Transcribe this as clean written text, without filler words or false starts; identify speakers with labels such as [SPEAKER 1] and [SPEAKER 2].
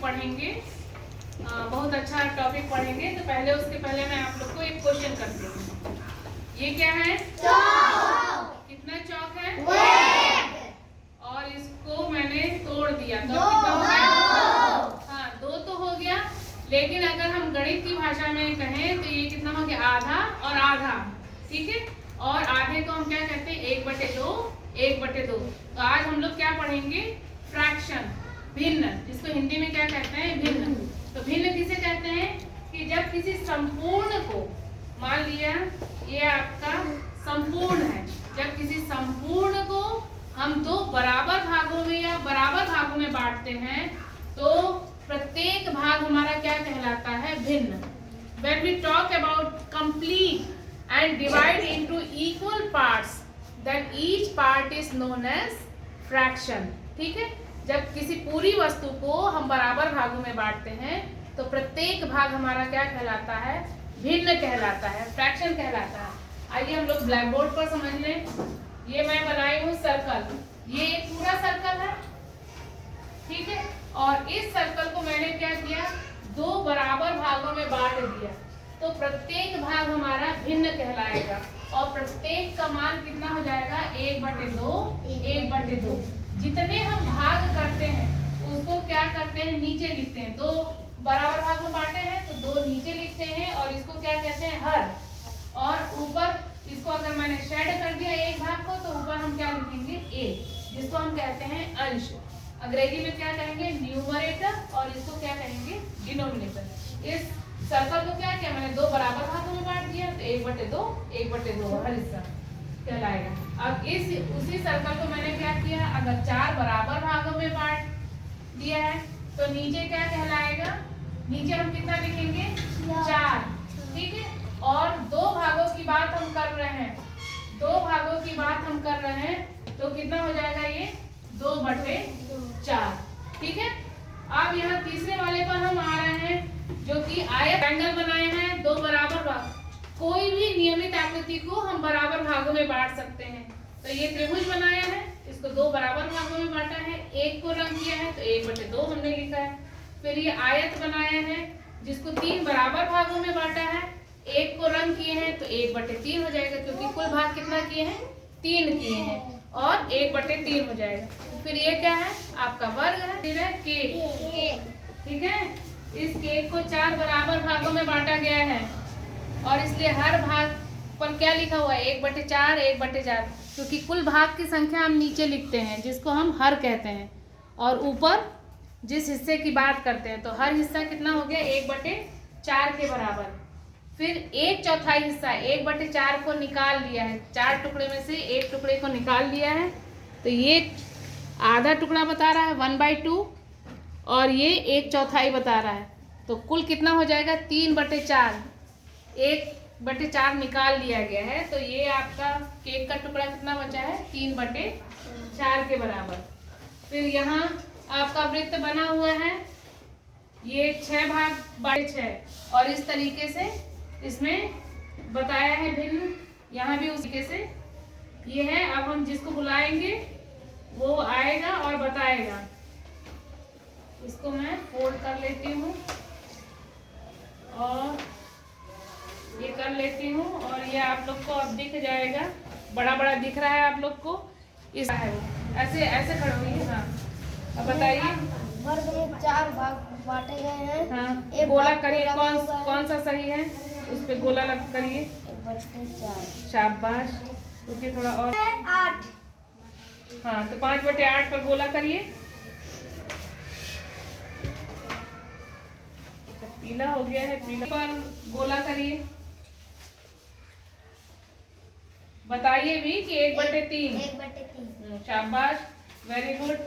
[SPEAKER 1] पढ़ेंगे, बहुत अच्छा टॉपिक पढ़ेंगे। तो पहले उसके पहले मैं आप लोग को एक क्वेश्चन करती हूँ। ये क्या है? चौक। कितना चौक है? और इसको मैंने तोड़ दिया तो कितना हो गया? हाँ, 2 तो हो गया। लेकिन अगर हम गणित की भाषा में कहें तो ये कितना हो गया? आधा और आधा। ठीक है, और आधे को हम क्या कहते हैं? 1/2, 1/2। तो आज हम लोग क्या पढ़ेंगे? फ्रैक्शन, भिन्न, जिसको हिंदी में क्या कहते हैं? भिन्न। तो भिन्न किसे कहते हैं? कि जब किसी संपूर्ण को, मान लिया ये आपका संपूर्ण है, जब किसी संपूर्ण को हम 2 बराबर भागों में या बराबर भागों में बांटते हैं तो प्रत्येक भाग हमारा क्या कहलाता है? भिन्न। When we talk about complete and divide into equal parts, then each part is known as fraction. ठीक है, जब किसी पूरी वस्तु को हम बराबर भागों में बांटते हैं तो प्रत्येक भाग हमारा क्या कहलाता है? भिन्न कहलाता है, फ्रैक्शन कहलाता है। आइए हम लोग ब्लैक बोर्ड पर समझ लें। ये मैं बनाई हूँ सर्कल, ये एक पूरा सर्कल है, ठीक है, और इस सर्कल को मैंने क्या किया? 2 बराबर भागों में बांट दिया। तो प्रत्येक भाग हमारा भिन्न कहलाएगा और प्रत्येक का मान कितना हो जाएगा? 1/2, 1/2। जितने हम भाग करते हैं उसको क्या करते हैं? नीचे लिखते हैं। 2 बराबर भाग में बांटे हैं तो 2 नीचे लिखते हैं और इसको क्या कहते हैं? हर। और ऊपर इसको अगर मैंने शेड कर दिया एक भाग को तो ऊपर हम क्या लिखेंगे? ए, जिसको हम कहते हैं अंश। अंग्रेजी में क्या कहेंगे? न्यूमरेटर, और इसको क्या कहेंगे? डिनोमिनेटर। इस सर्कल को क्या किया मैंने? 2 बराबर भागों में बांट दिया तो 1/2, 1/2 हर हिस्सा कहलाएगा। अब उसी सर्कल को मैंने क्या किया? अगर 4 बराबर भागों में बांट दिया है तो नीचे क्या कहलाएगा? नीचे हम कितना लिखेंगे? 4। ठीक है, और 2 भागों की बात हम कर रहे हैं, 2 भागों की बात हम कर रहे हैं तो कितना हो जाएगा? ये 2/4। ठीक है, अब यहाँ तीसरे वाले पर हम आ रहे हैं जो कि आयत एंगल बनाए हैं 2 बराबर भाग। कोई भी नियमित आकृति को हम बराबर भागों में बांट सकते हैं। तो ये त्रिभुज बनाया है, इसको 2 बराबर भागों में बांटा है, एक को रंग किया है तो 1/2 हमने लिखा है। फिर ये आयत बनाया है जिसको 3 बराबर भागों में बांटा है, एक को रंग किए हैं तो 1/3 हो जाएगा, क्योंकि कुल भाग कितना किए हैं? 3 किए हैं, और 1/3 हो जाएगा। फिर ये क्या है? आपका वर्ग है, फिर है केक। ठीक है, इस केक को 4 बराबर भागों में बांटा गया है और इसलिए हर भाग पर क्या लिखा हुआ है? 1/4, 1/4, क्योंकि कुल भाग की संख्या हम नीचे लिखते हैं जिसको हम हर कहते हैं, और ऊपर जिस हिस्से की बात करते हैं तो हर हिस्सा कितना हो गया? 1/4 के बराबर। फिर 1/4 हिस्सा 1/4 को निकाल लिया है, 4 टुकड़े में से 1 टुकड़े को निकाल लिया है तो ये आधा टुकड़ा बता रहा है 1/2, और ये 1/4 बता रहा है। तो कुल कितना हो जाएगा? 3/4। 1/4 निकाल लिया गया है तो ये आपका केक का टुकड़ा कितना बचा है? 3/4 के बराबर। फिर यहाँ आपका वृत्त बना हुआ है, ये 6 भाग बाई 6, और इस तरीके से इसमें बताया है भिन्न। यहाँ भी उसी तरीके से ये है। अब हम जिसको बुलाएंगे वो आएगा और बताएगा। इसको मैं फोल्ड कर लेती हूँ और ये कर लेती हूँ, और ये आप लोग को अब दिख जाएगा, बड़ा बड़ा दिख रहा है आप लोग को। इस है वो ऐसे ऐसे खड़े हुई। हाँ, अब बताइए।
[SPEAKER 2] वर्ग में 4 भाग बांटे गए हैं।
[SPEAKER 1] हाँ, गोला करिए, कौन सा सही है उस पे गोला लग करिए।
[SPEAKER 2] 1/4।
[SPEAKER 1] शाबाश, रुकिए थोड़ा और।
[SPEAKER 2] 8।
[SPEAKER 1] हाँ, तो 5/8 पर गोला करिए। पीला हो गया है, पीला पर गोला करिए। बताइए भी कि 1/3।
[SPEAKER 2] 1/3।
[SPEAKER 1] शाबाश, वेरी गुड।